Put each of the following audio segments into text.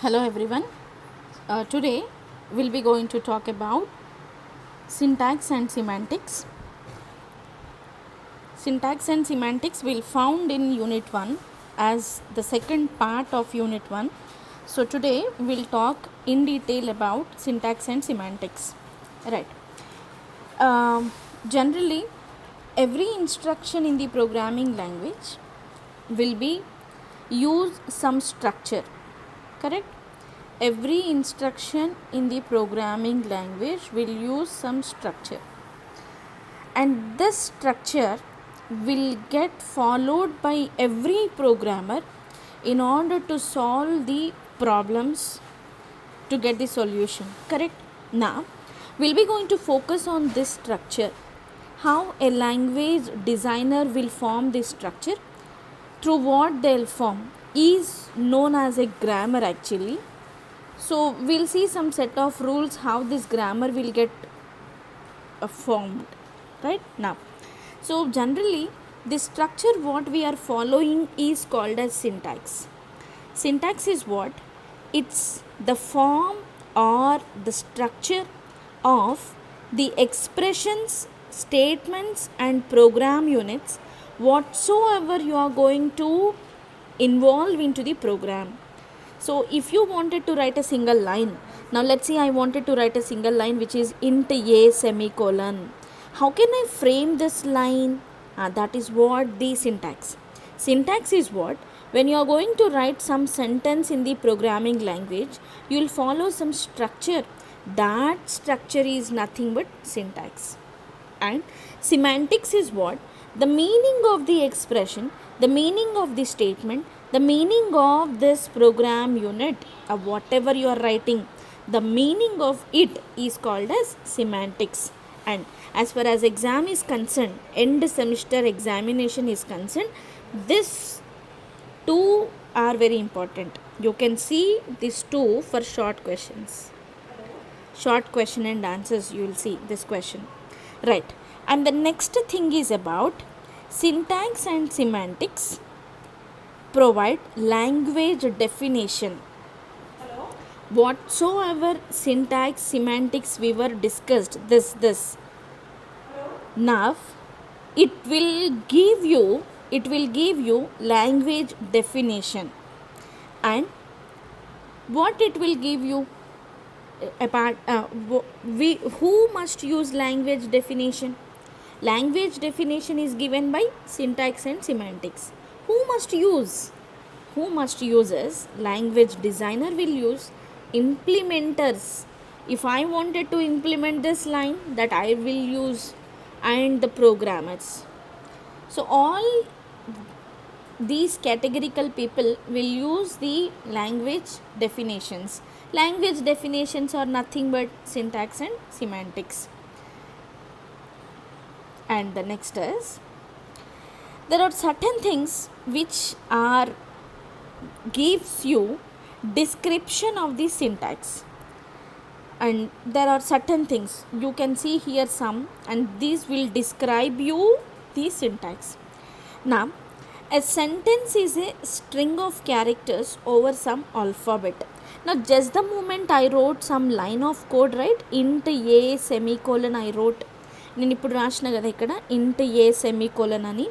Hello everyone. Today we'll be going to talk about syntax and semantics. Syntax and semantics will found in unit 1 as the second part of unit 1. So today we'll talk in detail about syntax and semantics. Right. Generally every instruction in the programming language will be use some structure. Correct? Every instruction in the programming language will use some structure, and this structure will get followed by every programmer in order to solve the problems to get the solution. Correct? Now we'll be going to focus on this structure, how a language designer will form this structure, through what they'll form is known as a grammar actually. So we'll see some set of rules how this grammar will get formed right now. So generally this structure what we are following is called as syntax. Syntax is what? It's the form or the structure of the expressions, statements and program units whatsoever you are going to involve into the program. So if you wanted to write a single line, now let's say I wanted to write a single line which is int a semicolon. How can I frame this line? That is what the syntax. Syntax is what? When you are going to write some sentence in the programming language, you will follow some structure. That structure is nothing but syntax. And semantics is what? The meaning of the expression, the meaning of the statement, the meaning of this program unit, whatever you are writing, the meaning of it is called as semantics. And as far as exam is concerned, end semester examination is concerned, this two are very important. You can see these two for short questions. Short question and answers, you will see this question. Right. And the next thing is about syntax and semantics provide language definition. Whatsoever syntax, semantics we were discussed, this. Now it will give you language definition. And what it will give you apart who must use language definition? Language definition is given by syntax and semantics. Who must use is language designer will use, implementers. If I wanted to implement this line, that I will use, and the programmers. So all these categorical people will use the language definitions. Language definitions are nothing but syntax and semantics. And the next is, there are certain things which are gives you description of the syntax, and there are certain things you can see here some, and these will describe you the syntax. Now a sentence is a string of characters over some alphabet. Now just the moment I wrote some line of code, right, int a semicolon I wrote, నేను ఇప్పుడు రాసిన కదా ఇక్కడ ఇంట్ ఏ semicolon అని,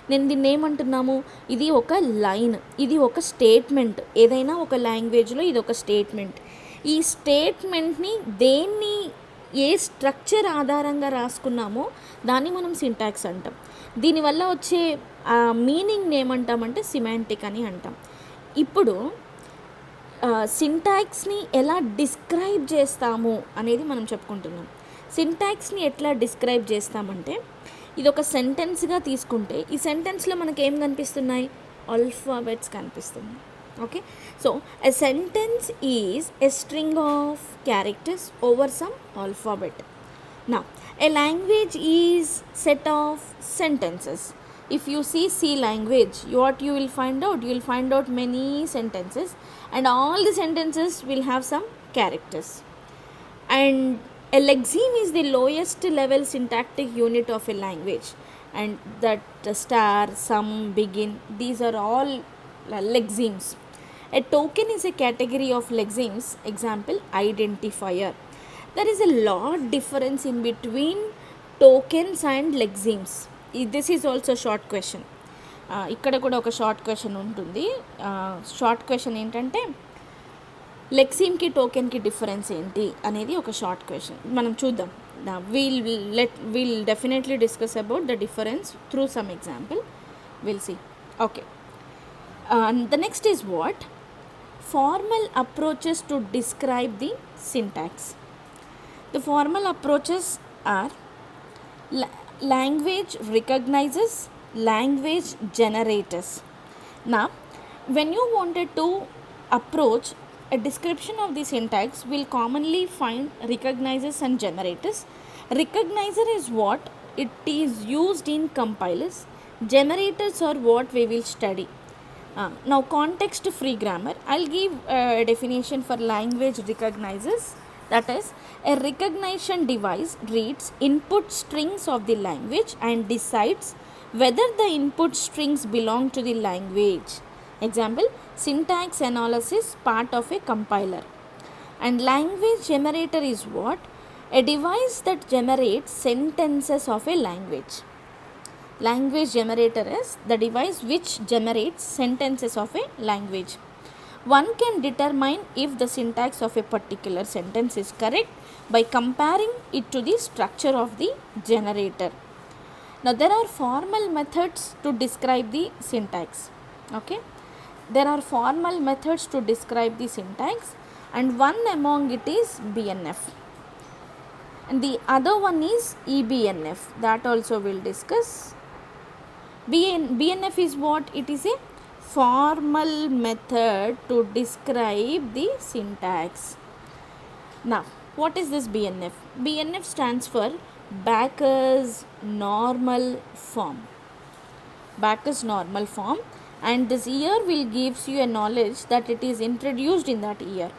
నేను దీన్ని ఏమంటున్నాము, ఇది ఒక లైన్, ఇది ఒక స్టేట్మెంట్. ఏదైనా ఒక లాంగ్వేజ్లో ఇది ఒక స్టేట్మెంట్. ఈ స్టేట్మెంట్ని దేన్ని ఏ స్ట్రక్చర్ ఆధారంగా రాసుకున్నామో దాన్ని మనం సింటాక్స్ అంటాం. దీనివల్ల వచ్చే మీనింగ్ ఏమంటామంటే సిమాంటిక్ అని అంటాం. ఇప్పుడు సింటాక్స్ని ఎలా డిస్క్రైబ్ చేస్తాము అనేది మనం చెప్పుకుంటున్నాం. సింటాక్స్ని ఎట్లా డిస్క్రైబ్ చేస్తామంటే, ఇది ఒక సెంటెన్స్గా తీసుకుంటే ఈ సెంటెన్స్లో మనకి ఏం కనిపిస్తున్నాయి, ఆల్ఫాబెట్స్ కనిపిస్తున్నాయి. Okay, so a sentence is a string of characters over some alphabet. Now a language is set of sentences. If you see C language, what you will find out? You will find out many sentences, and all the sentences will have some characters. And a lexeme is the lowest level syntactic unit of a language, and that star, sum, begin, these are all lexemes. A token is a category of lexemes, example identifier. There is a lot difference in between tokens and lexemes. This is also short question. ఇక్కడ కూడా ఒక short question ఉంటుంది. Short question ఏంటంటే లెక్సిమ్కి టోకెన్కి difference ఏంటి అనేది ఒక short question మనం చూద్దాం. we'll definitely discuss about the difference through some example. We'll see. Okay. The next is what? Formal approaches to describe the syntax. The formal approaches are language recognizers, language generators. Now, when you wanted to approach a description of the syntax, we'll commonly find recognizers and generators. Recognizer is what? It is used in compilers. Generators are what we will study. Now, context free grammar. I'll give a definition for language recognizers. That is, a recognition device reads input strings of the language and decides whether the input strings belong to the language. Example, syntax analysis part of a compiler. And language generator is what? A device that generates sentences of a language. Language generator is the device which generates sentences of a language. One can determine if the syntax of a particular sentence is correct by comparing it to the structure of the generator. Now, there are formal methods to describe the syntax. Okay. There are formal methods to describe the syntax, and one among it is BNF, and the other one is EBNF. That also we'll discuss. BNF is what? It is a formal method to describe the syntax. Now, what is this BNF? BNF stands for Backus normal form. Backus normal form. And this year will gives you a knowledge that it is introduced in that year,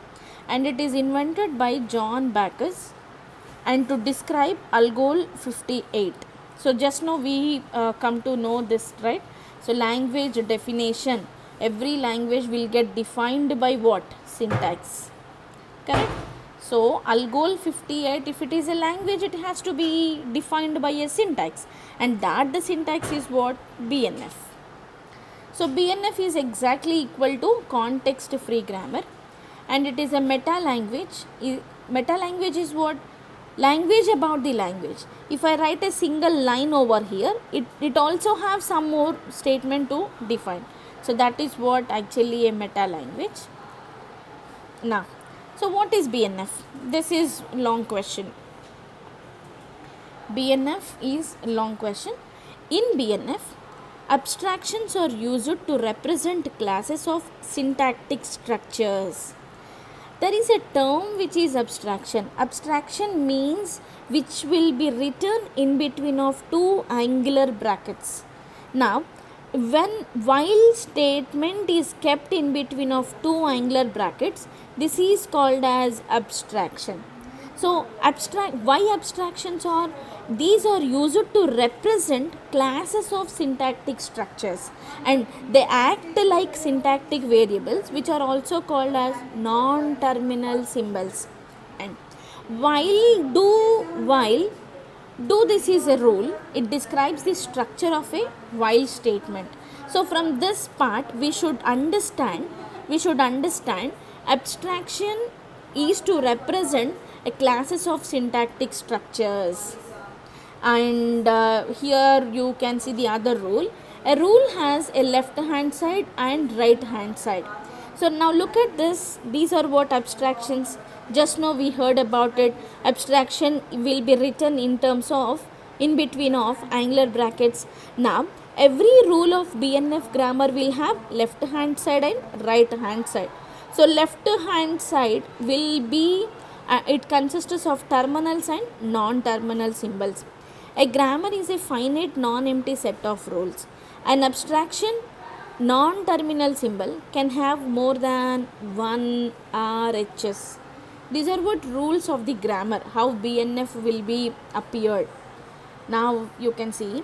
and it is invented by John Backus and to describe Algol 58. So just now we come to know this, right? So language definition, every language will get defined by what? Syntax, correct? So Algol 58, if it is a language, it has to be defined by a syntax, and that the syntax is what? BNF. So BNF is exactly equal to context free grammar, and it is a meta language. Meta language is what? Language about the language. If I write a single line over here, it also have some more statement to define. So that is what actually a meta language. Now, so what is BNF? This is long question. BNF is long question. In BNF, abstractions are used to represent classes of syntactic structures. There is a term which is abstraction. Abstraction means which will be written in between of two angular brackets. Now, when while statement is kept in between of two angular brackets, this is called as abstraction. So why abstractions are? These are used to represent classes of syntactic structures, and they act like syntactic variables, which are also called as non-terminal symbols. And while do this is a rule. It describes the structure of a while statement. So from this part we should understand abstraction is to represent a classes of syntactic structures. And here you can see the other rule. A rule has a left hand side and right hand side. So now look at this. These are what abstractions. Just now we heard about it. Abstraction will be written in terms of in between of angular brackets. Now every rule of BNF grammar will have left hand side and right hand side. So left hand side will be it consists of terminals and non-terminal symbols. A grammar is a finite non-empty set of rules. An abstraction non-terminal symbol can have more than one RHS. These are what rules of the grammar, how BNF will be appeared. Now you can see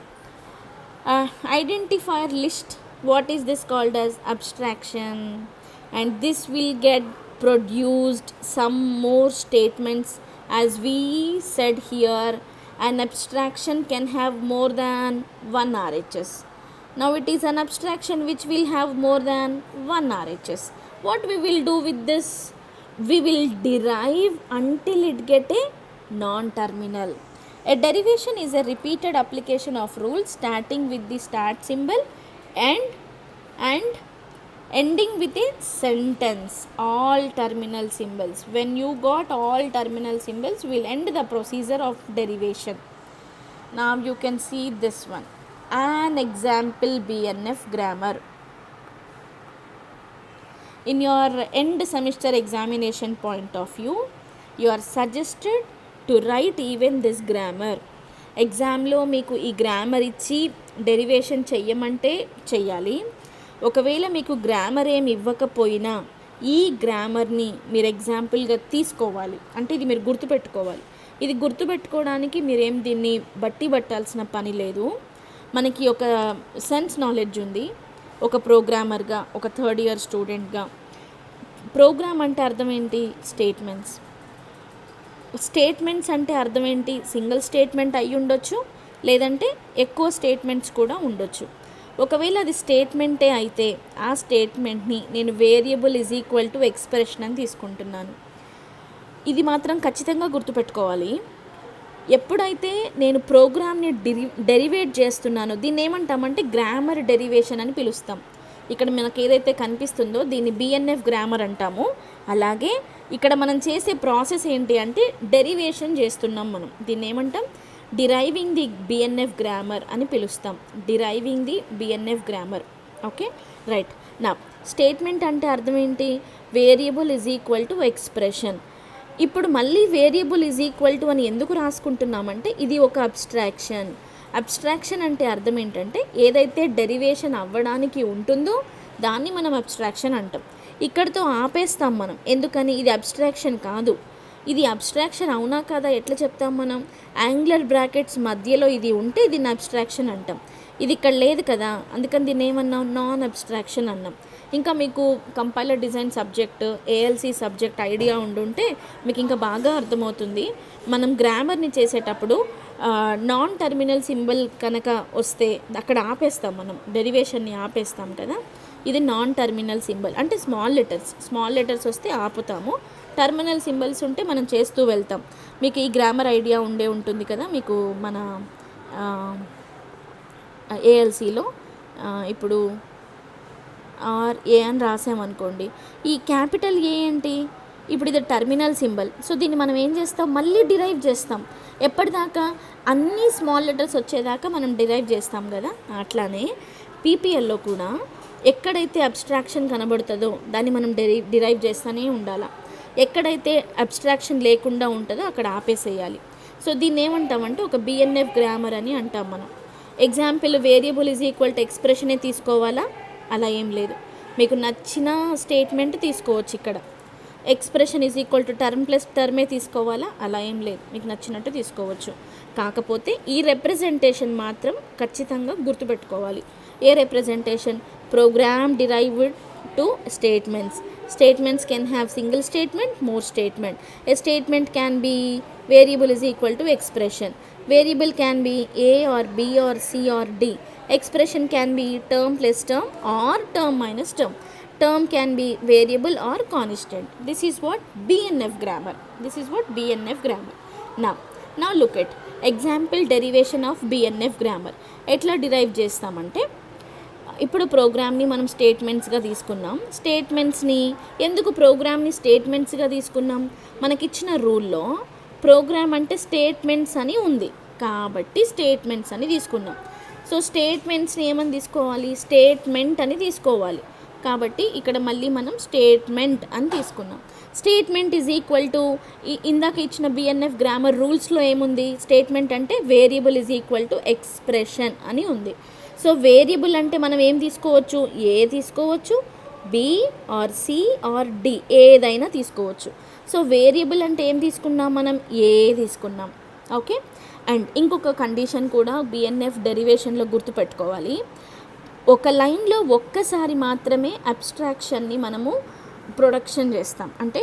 identifier list. What is this called as? Abstraction. and this will get produced some more statements. As we said here, an abstraction can have more than one RHS. Now it is an abstraction which will have more than one RHS. What we will do with this? We will derive until it get a non-terminal. A derivation is a repeated application of rules starting with the start symbol and ending with a sentence. All terminal symbols. When you got all terminal symbols, will end the procedure of derivation. Now you can see this one, an example BNF grammar. In your end semester examination point of view, you are suggested to write even this grammar. ఎగ్జామ్లో మీకు ఈ grammar ఇచ్చి derivation చెయ్యమంటే చెయ్యాలి. ఒకవేళ మీకు grammar ఏమి ఇవ్వకపోయినా ఈ గ్రామర్ని మీరు ఎగ్జాంపుల్గా తీసుకోవాలి. అంటే ఇది మీరు గుర్తుపెట్టుకోవాలి. ఇది గుర్తుపెట్టుకోవడానికి మీరేం దీన్ని బట్టి పట్టాల్సిన పని లేదు. మనకి ఒక సెన్స్ నాలెడ్జ్ ఉంది. ఒక ప్రోగ్రామర్గా, ఒక థర్డ్ ఇయర్ స్టూడెంట్గా. ప్రోగ్రామ్ అంటే అర్థం ఏంటి? స్టేట్మెంట్స్. స్టేట్మెంట్స్ అంటే అర్థం ఏంటి? సింగిల్ స్టేట్మెంట్ అయి ఉండొచ్చు, లేదంటే ఎక్కువ స్టేట్మెంట్స్ కూడా ఉండొచ్చు. ఒకవేళ అది స్టేట్మెంటే అయితే ఆ స్టేట్మెంట్ని నేను variable is equal to expression అని తీసుకుంటున్నాను. ఇది మాత్రం ఖచ్చితంగా గుర్తుపెట్టుకోవాలి. ఎప్పుడైతే నేను ప్రోగ్రామ్ని డెరివేట్ చేస్తున్నానో దీన్ని ఏమంటామంటే గ్రామర్ డెరివేషన్ అని పిలుస్తాం. ఇక్కడ మనకు ఏదైతే కనిపిస్తుందో దీన్ని బిఎన్ఎఫ్ గ్రామర్ అంటాము. అలాగే ఇక్కడ మనం చేసే ప్రాసెస్ ఏంటి అంటే డెరివేషన్ చేస్తున్నాం మనం. దీన్ని ఏమంటాం? డిరైవింగ్ ది బిఎన్ఎఫ్ గ్రామర్ అని పిలుస్తాం. Deriving the BNF grammar. Okay, right. నా స్టేట్మెంట్ అంటే అర్థం ఏంటి? Variable is equal to expression. ఇప్పుడు మళ్ళీ వేరియబుల్ ఈజ్ ఈక్వల్ టు అని ఎందుకు రాసుకుంటున్నామంటే ఇది ఒక అబ్స్ట్రాక్షన్. అబ్స్ట్రాక్షన్ అంటే అర్థం ఏంటంటే ఏదైతే డెరివేషన్ అవ్వడానికి ఉంటుందో దాన్ని మనం అబ్స్ట్రాక్షన్ అంటాం. ఇక్కడితో ఆపేస్తాం మనం. ఎందుకని? ఇది అబ్స్ట్రాక్షన్ కాదు. ఇది అబ్స్ట్రాక్షన్ అవునా కదా ఎట్లా చెప్తాం మనం? యాంగులర్ బ్రాకెట్స్ మధ్యలో ఇది ఉంటే దీన్ని అబ్స్ట్రాక్షన్ అంటాం. ఇది ఇక్కడ లేదు కదా, అందుకని దీన్ని ఏమన్నాం? నాన్ అబ్స్ట్రాక్షన్ అన్నాం. ఇంకా మీకు compiler design subject, ALC subject idea ఉండుంటే మీకు ఇంకా బాగా అర్థమవుతుంది. మనం గ్రామర్ని చేసేటప్పుడు నాన్ టర్మినల్ సింబల్ కనుక వస్తే అక్కడ ఆపేస్తాం, మనం డెరివేషన్ని ఆపేస్తాం కదా. ఇది నాన్ టర్మినల్ సింబల్ అంటే స్మాల్ లెటర్స్ వస్తే ఆపుతాము. టర్మినల్ సింబల్స్ ఉంటే మనం చేస్తూ వెళ్తాం. మీకు ఈ గ్రామర్ ఐడియా ఉంటుంది కదా మీకు మన ఏఎల్సిలో. ఇప్పుడు ఏ అని రాసామనుకోండి, ఈ క్యాపిటల్ ఏ ఏంటి? ఇప్పుడు ఇది టర్మినల్ సింబల్. సో దీన్ని మనం ఏం చేస్తాం? మళ్ళీ డిరైవ్ చేస్తాం. ఎప్పటిదాకా? అన్ని స్మాల్ లెటర్స్ వచ్చేదాకా మనం డిరైవ్ చేస్తాం కదా. అట్లానే పీపీఎల్లో కూడా ఎక్కడైతే అబ్స్ట్రాక్షన్ కనబడుతుందో దాన్ని మనం డిరైవ్ చేస్తూనే ఉండాలి. ఎక్కడైతే అబ్స్ట్రాక్షన్ లేకుండా ఉంటుందో అక్కడ ఆపేసేయాలి. సో దీన్ని ఏమంటామంటే ఒక బిఎన్ఎఫ్ గ్రామర్ అని అంటాం మనం. Example variable is equal to ఎక్స్ప్రెషనే తీసుకోవాలా? అలా ఏం లేదు. మీకు నచ్చిన స్టేట్మెంట్ తీసుకోవచ్చు. ఇక్కడ expression is equal to term plus టర్మే తీసుకోవాలా? అలా ఏం లేదు, మీకు నచ్చినట్టు తీసుకోవచ్చు. కాకపోతే ఈ రిప్రజెంటేషన్ మాత్రం ఖచ్చితంగా గుర్తుపెట్టుకోవాలి. ఏ representation? Program derived to statements. Statements can have single statement, more statement. A statement can be variable is equal to expression. Variable can be A or B or C or D. Expression can be term plus term or term minus term. Term can be variable or constant. This is what BNF grammar. Now look at example derivation of BNF grammar. ఎట్లా derive చేస్తామంటే ఇప్పుడు ప్రోగ్రామ్ని మనం స్టేట్మెంట్స్గా తీసుకున్నాం. స్టేట్మెంట్స్ని ఎందుకు ప్రోగ్రామ్ని స్టేట్మెంట్స్గా తీసుకున్నాం? మనకిచ్చిన రూల్లో ప్రోగ్రామ్ అంటే స్టేట్మెంట్స్ అని ఉంది కాబట్టి స్టేట్మెంట్స్ అని తీసుకున్నాం. సో స్టేట్మెంట్స్ని ఏమని తీసుకోవాలి? స్టేట్మెంట్ అని తీసుకోవాలి. కాబట్టి ఇక్కడ మళ్ళీ మనం స్టేట్మెంట్ అని తీసుకున్నాం. స్టేట్మెంట్ ఈజ్ ఈక్వల్ టు ఇందాక ఇచ్చిన బిఎన్ఎఫ్ గ్రామర్ రూల్స్లో ఏముంది? స్టేట్మెంట్ అంటే variable is equal to expression అని ఉంది. సో వేరియబుల్ అంటే మనం ఏం తీసుకోవచ్చు? ఏ తీసుకోవచ్చు, B or C or D, ఏదైనా తీసుకోవచ్చు. సో వేరియబుల్ అంటే ఏం తీసుకున్నాం మనం? ఏ తీసుకున్నాం. ఓకే. అండ్ ఇంకొక కండిషన్ కూడా బిఎన్ఎఫ్ డెరివేషన్లో గుర్తుపెట్టుకోవాలి. ఒక లైన్లో ఒక్కసారి మాత్రమే అబ్స్ట్రాక్షన్ని మనము ప్రొడక్షన్ చేస్తాం. అంటే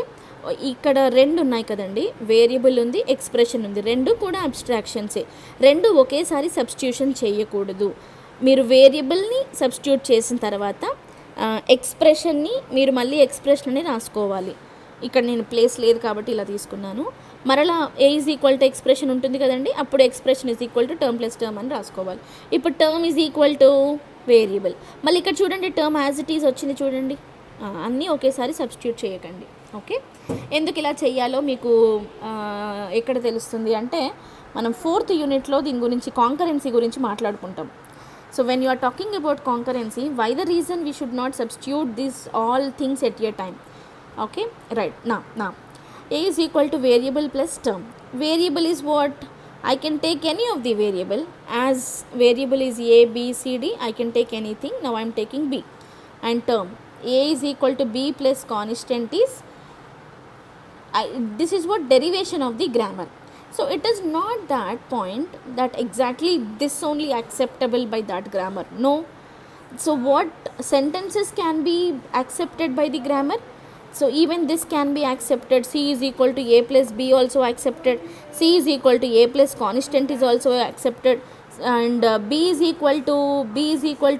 ఇక్కడ రెండు ఉన్నాయి కదండి, వేరియబుల్ ఉంది, ఎక్స్ప్రెషన్ ఉంది, రెండు కూడా అబ్స్ట్రాక్షన్సే. రెండు ఒకేసారి సబ్స్టిట్యూషన్ చేయకూడదు. మీరు వేరియబుల్ని సబ్స్టిట్యూట్ చేసిన తర్వాత ఎక్స్ప్రెషన్ని మీరు మళ్ళీ ఎక్స్ప్రెషన్ అని రాసుకోవాలి. ఇక్కడ నేను ప్లేస్ లేదు కాబట్టి ఇలా తీసుకున్నాను. మరలా ఏ ఈజ్ ఈక్వల్ టు ఎక్స్ప్రెషన్ ఉంటుంది కదండి, అప్పుడు expression is equal to term plus term అని రాసుకోవాలి. ఇప్పుడు term is equal to variable. మళ్ళీ ఇక్కడ చూడండి, టర్మ్ యాజ్ ఇట్ ఈజ్ వచ్చింది చూడండి. అన్నీ ఒకేసారి సబ్స్టిట్యూట్ చేయకండి. ఓకే, ఎందుకు ఇలా చేయాలో మీకు ఎక్కడ తెలుస్తుంది అంటే, మనం 4th యూనిట్లో దీని గురించి కాంకరెన్సీ గురించి మాట్లాడుకుంటాం. So when you are talking about concurrency, why the reason we should not substitute this all things at a time. Okay, right. Now a is equal to variable plus term. Variable is what? I can take any of the variable. As variable is a, b, c, d, I can take anything. Now I am taking b. And term a is equal to b plus constant is this is what derivation of the grammar. So it is not that point that exactly this only acceptable by that grammar. No. So what sentences can be accepted by the grammar? So even this can be accepted. C is equal to a plus b also accepted. C is equal to a plus constant is also accepted. And b is equal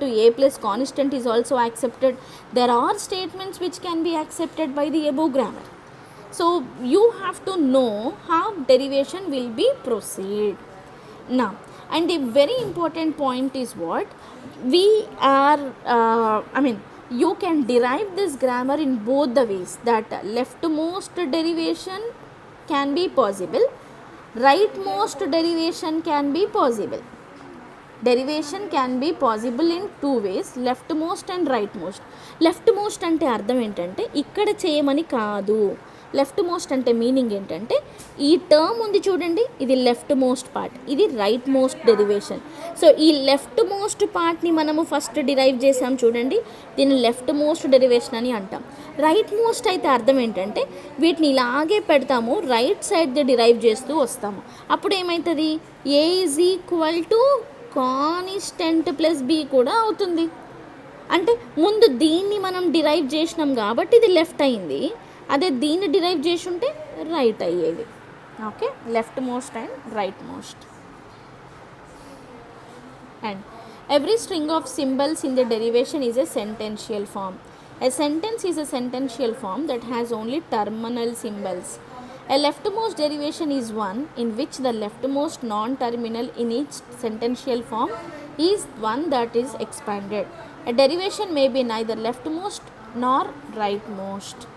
to a plus constant is also accepted. There are statements which can be accepted by the above grammar. So you have to know how derivation will be proceed. Now, and the very important point is what? We are, you can derive this grammar in both the ways, that leftmost derivation can be possible, rightmost derivation can be possible. Derivation can be possible in two ways, leftmost and rightmost. Leftmost అంటే అర్థం ఏంటంటే ఇక్కడ చేయమని కాదు. Left most అంటే meaning ఏంటంటే, ఈ term ఉంది చూడండి, ఇది లెఫ్ట్ మోస్ట్ పార్ట్, ఇది రైట్ మోస్ట్ డెరివేషన్. సో ఈ లెఫ్ట్ మోస్ట్ పార్ట్ని మనము ఫస్ట్ డిరైవ్ చేసాం చూడండి, దీన్ని లెఫ్ట్ మోస్ట్ డెరివేషన్ అని అంటాం. రైట్ మోస్ట్ అయితే అర్థం ఏంటంటే, వీటిని ఇలాగే పెడతాము, రైట్ సైడ్ది డిరైవ్ చేస్తూ వస్తాము. అప్పుడు ఏమవుతుంది, A is equal to constant plus B కూడా అవుతుంది. అంటే ముందు దీన్ని మనం డిరైవ్ చేసినాం కాబట్టి ఇది లెఫ్ట్ అయింది, అదే దీన్ని డిరైవ్ చేసి ఉంటే రైట్ అయ్యేది. Okay, leftmost and rightmost. And every string of symbols in the derivation is a sentential form. A sentence is a sentential form that has only terminal symbols. A leftmost derivation is one in which the leftmost non-terminal in each sentential form is one that is expanded. A derivation may be neither leftmost nor rightmost.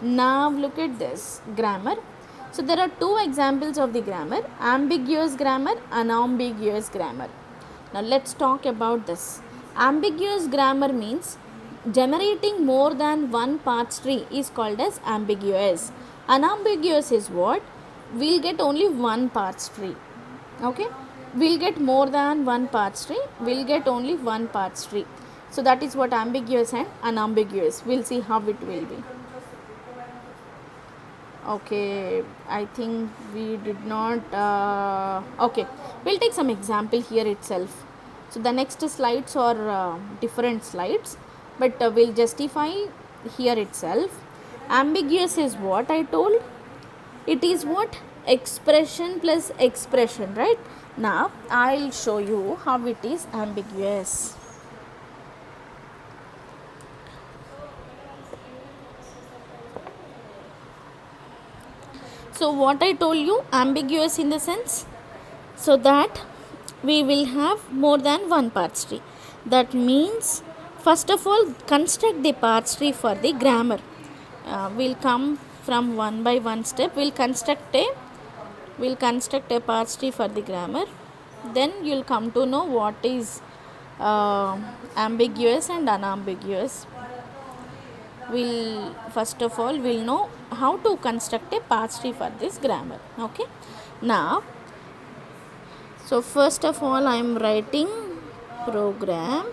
Now look at this grammar. So there are two examples of the grammar: ambiguous grammar, unambiguous grammar. Now let's talk about this. Ambiguous grammar means generating more than one parts tree is called as ambiguous. Unambiguous is what? We'll get only one parts tree. Okay, we'll get more than one parts tree, we'll get only one parts tree. So that is what ambiguous and unambiguous. We'll see how it will be. Okay, I think we did not okay, we'll take some example here itself. So the next slides are different slides, but we'll justify here itself. Ambiguous is what I told, it is what? Expression plus expression, right? Now I'll show you how it is ambiguous. So what I told you, ambiguous in the sense, so that we will have more than one parts tree. That means first of all construct the parts tree for the grammar. We'll come from one by one step. We'll construct a parts tree for the grammar. Then you'll come to know what is ambiguous and unambiguous. We'll first of all we'll know how to construct a parts tree for this grammar. Okay, now so first of all I am writing program.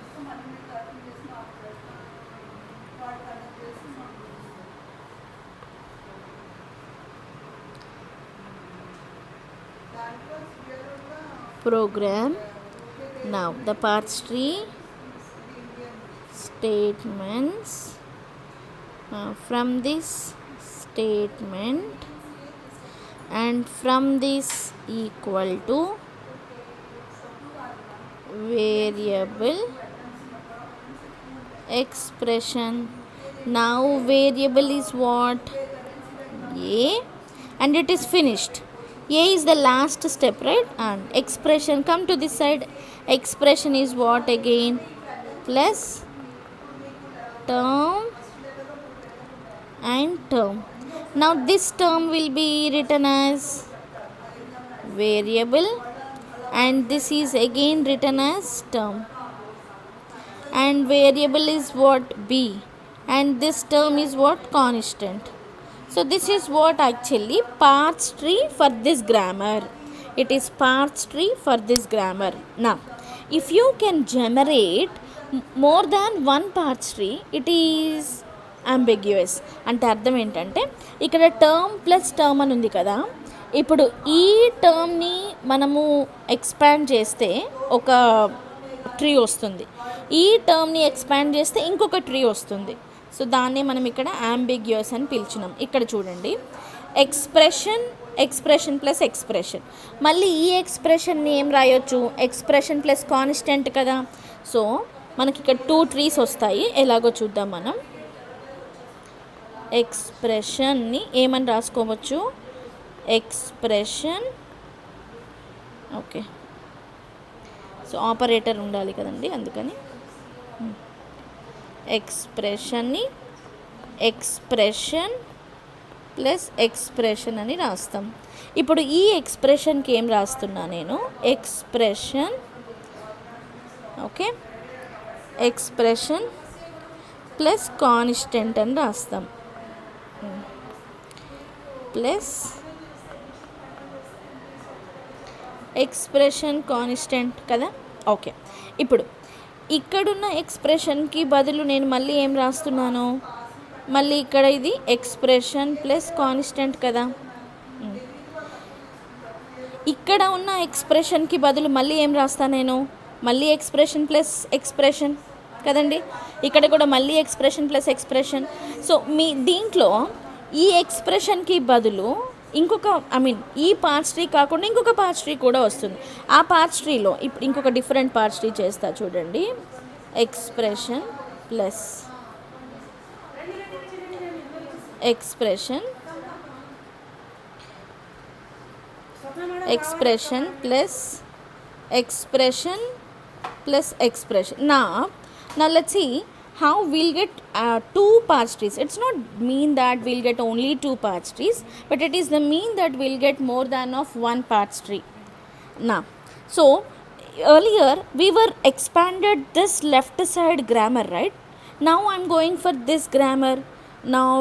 Now the parts tree statements, from this statement and from this equal to variable expression. Now variable is what? A, and it is finished. A is the last step, right? And expression, come to this side, expression is what again? Plus term and term. Now this term will be written as variable and this is again written as term, and variable is what? B, and this term is what? Constant. So this is what actually parts tree for this grammar. It is parts tree for this grammar. Now if you can generate more than one parts tree, it is ambiguous. అంటే అర్థం ఏంటంటే ఇక్కడ term plus term అని ఉంది కదా, ఇప్పుడు ఈ టర్మ్ని మనము ఎక్స్పాండ్ చేస్తే ఒక ట్రీ వస్తుంది, ఈ టర్మ్ని ఎక్స్పాండ్ చేస్తే ఇంకొక ట్రీ వస్తుంది. సో దాన్ని మనం ఇక్కడ అంబిగ్యూస్ అని పిలిచినాం. ఇక్కడ చూడండి, ఎక్స్ప్రెషన్ ప్లస్ ఎక్స్ప్రెషన్. మళ్ళీ ఈ ఎక్స్ప్రెషన్ని ఏం రాయొచ్చు? ఎక్స్ప్రెషన్ ప్లస్ కాన్స్టెంట్ కదా. సో మనకి ఇక్కడ 2 ట్రీస్ వస్తాయి. ఎలాగో చూద్దాం మనం. ఎక్స్ప్రెషన్ని ఏమని రాసుకోవచ్చు? ఎక్స్ప్రెషన్. ఓకే, సో ఆపరేటర్ ఉండాలి కదండి, అందుకని ఎక్స్ప్రెషన్ని ఎక్స్ప్రెషన్ ప్లస్ ఎక్స్ప్రెషన్ అని రాస్తాం. ఇప్పుడు ఈ ఎక్స్ప్రెషన్కి ఏం రాస్తున్నా నేను? Expression. Okay, expression plus constant అని రాస్తాం. ప్లస్ ఎక్స్ప్రెషన్ కాన్స్టెంట్ కదా. ఓకే, ఇప్పుడు ఇక్కడున్న ఎక్స్ప్రెషన్కి బదులు నేను మళ్ళీ ఏం రాస్తున్నాను? మళ్ళీ ఇక్కడ ఇది ఎక్స్ప్రెషన్ ప్లస్ కాన్స్టెంట్ కదా. ఇక్కడ ఉన్న ఎక్స్ప్రెషన్కి బదులు మళ్ళీ ఏం రాస్తాను నేను? మళ్ళీ ఎక్స్ప్రెషన్ ప్లస్ ఎక్స్ప్రెషన్ కదండి. ఇక్కడ కూడా మళ్ళీ ఎక్స్ప్రెషన్ ప్లస్ ఎక్స్ప్రెషన్. సో మీ దీంట్లో ఈ ఎక్స్ప్రెషన్కి బదులు ఇంకొక ఈ పార్ట్స్ ట్రీ కాకుండా ఇంకొక పార్ట్స్ ట్రీ కూడా వస్తుంది. ఆ పార్ట్స్ ట్రీలో ఇప్పుడు ఇంకొక డిఫరెంట్ పార్ట్స్ ట్రీ చేస్తా చూడండి. Expression plus expression, expression plus expression plus expression. Now let's see how we'll get 2 parts trees. It's not mean that we'll get only 2 parts trees, but it is the mean that we'll get more than of 1 parts tree. Now, so earlier we were expanded this left side grammar, right? Now I'm going for this grammar. Now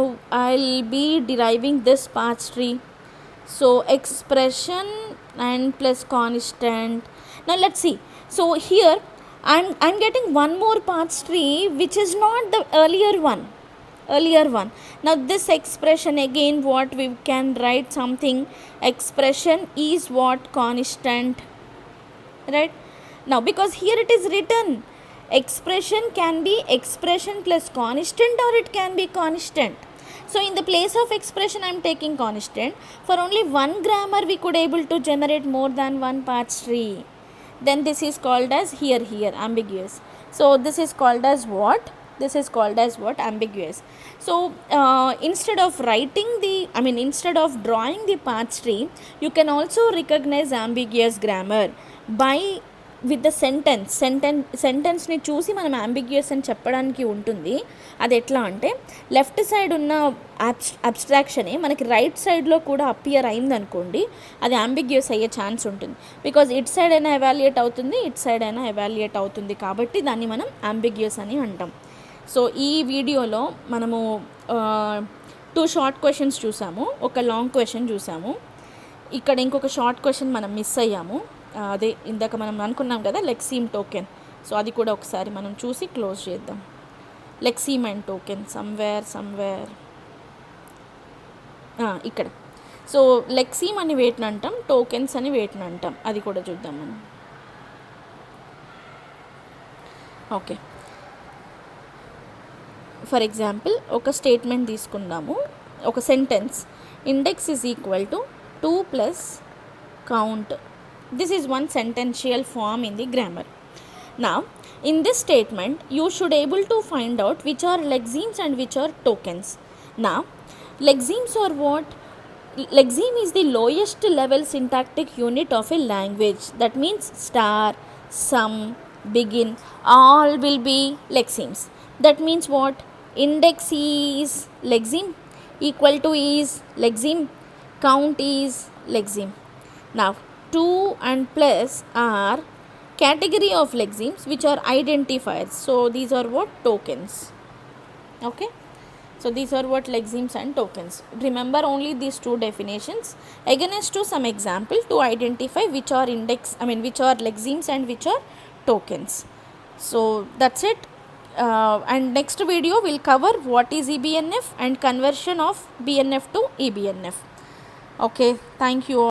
I'll be deriving this parts tree. So expression and plus constant. Now let's see. So here I'm getting one more parts tree which is not the earlier one. Now this expression again, what we can write something, expression is what? Constant, right? Now because here it is written expression can be expression plus constant or it can be constant. So in the place of expression I am taking constant. For only one grammar we could able to generate more than one parts tree. Then this is called as here ambiguous. So this is called as what? This is called as what? Ambiguous. So instead of writing instead of drawing the parts tree, you can also recognize ambiguous grammar by with the సెంటెన్స్ని చూసి మనం ambiguous అని చెప్పడానికి ఉంటుంది. అది ఎట్లా అంటే left side ఉన్న అబ్స్ట్రాక్షనే మనకి రైట్ సైడ్లో కూడా అపియర్ అయిందనుకోండి, అది అంబిగ్యూస్ అయ్యే ఛాన్స్ ఉంటుంది. బికాజ్ ఇట్ సైడ్ అయినా ఎవాల్యుయేట్ అవుతుంది, ఇట్ సైడ్ అయినా ఎవాల్యుయేట్ అవుతుంది, కాబట్టి దాన్ని మనం అంబిగ్యూస్ అని అంటాం. సో ఈ వీడియోలో మనము 2 షార్ట్ క్వశ్చన్స్ చూసాము, ఒక లాంగ్ క్వశ్చన్ చూసాము. ఇక్కడ ఇంకొక షార్ట్ క్వశ్చన్ మనం మిస్ అయ్యాము. అదే ఇందాక మనం అనుకున్నాం కదా లెక్సీమ్ టోకెన్. సో అది కూడా ఒకసారి మనం చూసి క్లోజ్ చేద్దాం. లెక్సీమ్ అండ్ టోకెన్ సమ్వేర్ ఇక్కడ. సో లెక్సీమ్ అని వేటిని అంటాం, టోకెన్స్ అని వేటిని అంటాం, అది కూడా చూద్దాం మనం. ఓకే, ఫర్ ఎగ్జాంపుల్ ఒక స్టేట్మెంట్ తీసుకుందాము, ఒక sentence, index is equal to 2 plus count. This is one sentential form in the grammar. Now in this statement you should able to find out which are lexemes and which are tokens. Now lexemes are what? Lexeme is the lowest level syntactic unit of a language. That means star, sum, begin, all will be lexemes. That means what? Index is lexeme, equal to is lexeme, count is lexeme. Now 2 and plus are category of lexemes which are identifiers. So these are what? Tokens. Okay, so these are what? Lexemes and tokens. Remember only these two definitions against to some example to identify which are which are lexemes and which are tokens. So that's it. And next video will cover what is EBNF and conversion of BNF to EBNF. Okay, thank you all.